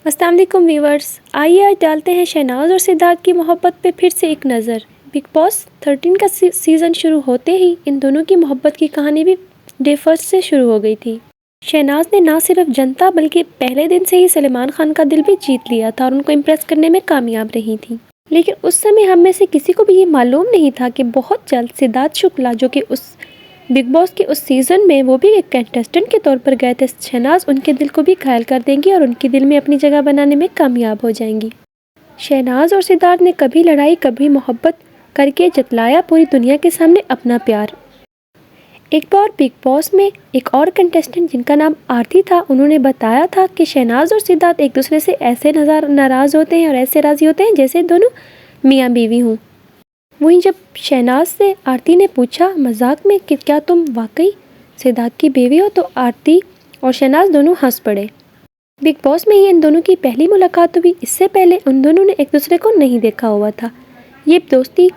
अस्सलाम वालेकुम व्यूवर्स, आइए आज डालते हैं शहनाज और सिद्धार्थ की मोहब्बत पे फिर से एक नज़र। बिग बॉस 13 का सीज़न शुरू होते ही इन दोनों की मोहब्बत की कहानी भी डे फर्स्ट से शुरू हो गई थी। शहनाज ने ना सिर्फ जनता बल्कि पहले दिन से ही सलमान खान का दिल भी जीत लिया था और उनको इम्प्रेस करने में कामयाब रही थी। लेकिन उस समय हम में से किसी को भी ये मालूम नहीं था कि बहुत जल्द सिद्धार्थ शुक्ला, जो कि उस बिग बॉस के उस सीज़न में वो भी एक कंटेस्टेंट के तौर पर गए थे, शहनाज उनके दिल को भी घायल कर देंगी और उनके दिल में अपनी जगह बनाने में कामयाब हो जाएंगी। शहनाज और सिद्धार्थ ने कभी लड़ाई कभी मोहब्बत करके जतलाया पूरी दुनिया के सामने अपना प्यार। एक बार बिग बॉस में एक और कंटेस्टेंट जिनका नाम आरती था, उन्होंने बताया था कि शहनाज और सिद्धार्थ एक दूसरे से ऐसे नाराज़ होते हैं और ऐसे राज़ी होते हैं जैसे दोनों मियाँ बीवी हों। वहीं जब शहनाज से आरती ने पूछा मजाक में कि क्या तुम वाकई सिद्धार्थ की बीवी हो, तो आरती और शहनाज दोनों हंस पड़े। बिग बॉस में ही इन दोनों की पहली मुलाकात हुई। इससे पहले उन दोनों ने एक दूसरे को नहीं देखा हुआ था। ये दोस्ती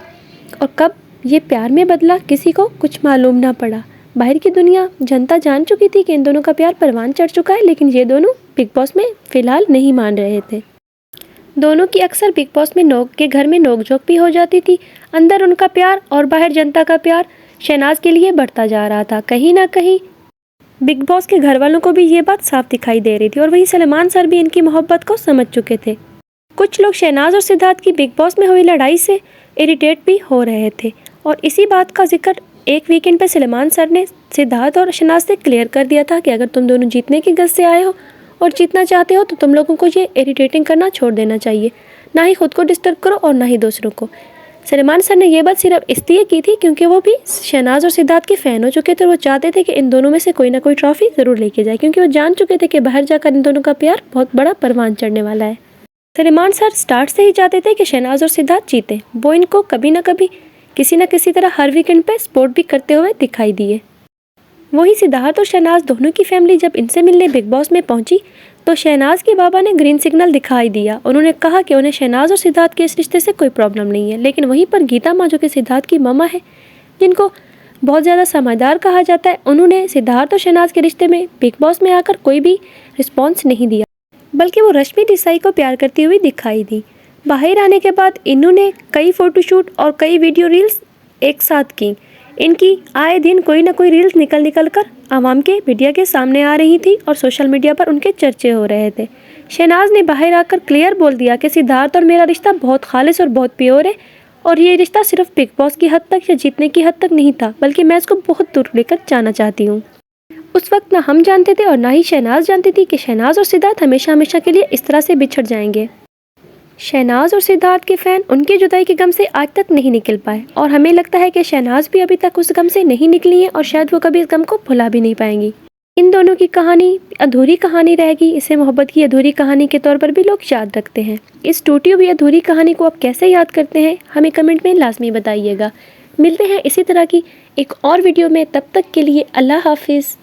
और कब ये प्यार में बदला किसी को कुछ मालूम ना पड़ा। बाहर की दुनिया, जनता जान चुकी थी कि इन दोनों का प्यार परवान चढ़ चुका है, लेकिन ये दोनों बिग बॉस में फ़िलहाल नहीं मान रहे थे। दोनों की अक्सर बिग बॉस में घर में नोकझोंक भी हो जाती थी। अंदर उनका प्यार और बाहर जनता का प्यार शहनाज के लिए बढ़ता जा रहा था। कहीं ना कहीं बिग बॉस के घर वालों को भी ये बात साफ दिखाई दे रही थी और वहीं सलमान सर भी इनकी मोहब्बत को समझ चुके थे। कुछ लोग शहनाज और सिद्धार्थ की बिग बॉस में हुई लड़ाई से इरिटेट भी हो रहे थे और इसी बात का जिक्र एक वीकेंड पर सलमान सर ने सिद्धार्थ और शहनाज से क्लियर कर दिया था कि अगर तुम दोनों जीतने की गज से आए हो और जीतना चाहते हो तो तुम लोगों को ये इरिटेटिंग करना छोड़ देना चाहिए। ना ही खुद को डिस्टर्ब करो और ना ही दूसरों को। सलमान सर ने यह बात सिर्फ इसलिए की थी क्योंकि वो भी शहनाज और सिद्धार्थ के फ़ैन हो चुके थे और वो चाहते थे कि इन दोनों में से कोई ना कोई ट्रॉफी ज़रूर लेके जाए, क्योंकि वो जान चुके थे कि बाहर जाकर इन दोनों का प्यार बहुत बड़ा परवान चढ़ने वाला है। सलमान सर स्टार्ट से ही चाहते थे कि शहनाज और सिद्धार्थ जीते। वो इनको कभी ना कभी किसी न किसी तरह हर वीकेंड पे सपोर्ट भी करते हुए दिखाई दिए। वहीं सिद्धार्थ और शहनाज दोनों की फैमिली जब इनसे मिलने बिग बॉस में पहुंची तो शहनाज के बाबा ने ग्रीन सिग्नल दिखाई दिया। उन्होंने कहा कि उन्हें शहनाज और सिद्धार्थ के इस रिश्ते से कोई प्रॉब्लम नहीं है। लेकिन वहीं पर गीता माँ, जो कि सिद्धार्थ की मम्मा है, जिनको बहुत ज़्यादा समझदार कहा जाता है, उन्होंने सिद्धार्थ और शहनाज के रिश्ते में बिग बॉस में आकर कोई भी रिस्पॉन्स नहीं दिया, बल्कि वो रश्मि देसाई को प्यार करती हुई दिखाई दी। बाहर आने के बाद इन्होंने कई फ़ोटोशूट और कई वीडियो रील्स एक साथ की। इनकी आए दिन कोई ना कोई रील्स निकल कर आवाम के मीडिया के सामने आ रही थी और सोशल मीडिया पर उनके चर्चे हो रहे थे। शहनाज ने बाहर आकर क्लियर बोल दिया कि सिद्धार्थ और मेरा रिश्ता बहुत खालिस और बहुत प्योर है और ये रिश्ता सिर्फ बिग बॉस की हद तक या जीतने की हद तक नहीं था, बल्कि मैं इसको बहुत दूर लेकर जाना चाहती हूँ। उस वक्त ना हम जानते थे और ना ही शहनाज जानती थी कि शहनाज और सिद्धार्थ हमेशा हमेशा के लिए इस तरह से बिछड़ जाएंगे। शहनाज और सिद्धार्थ के फ़ैन उनकी जुदाई के गम से आज तक नहीं निकल पाए और हमें लगता है कि शहनाज भी अभी तक उस गम से नहीं निकली है और शायद वो कभी इस गम को भुला भी नहीं पाएंगी। इन दोनों की कहानी अधूरी कहानी रहेगी। इसे मोहब्बत की अधूरी कहानी के तौर पर भी लोग याद रखते हैं। इस टूटी हुई अधूरी कहानी को आप कैसे याद करते हैं, हमें कमेंट में लाजमी बताइएगा। मिलते हैं इसी तरह की एक और वीडियो में, तब तक के लिए अल्लाह हाफिज़।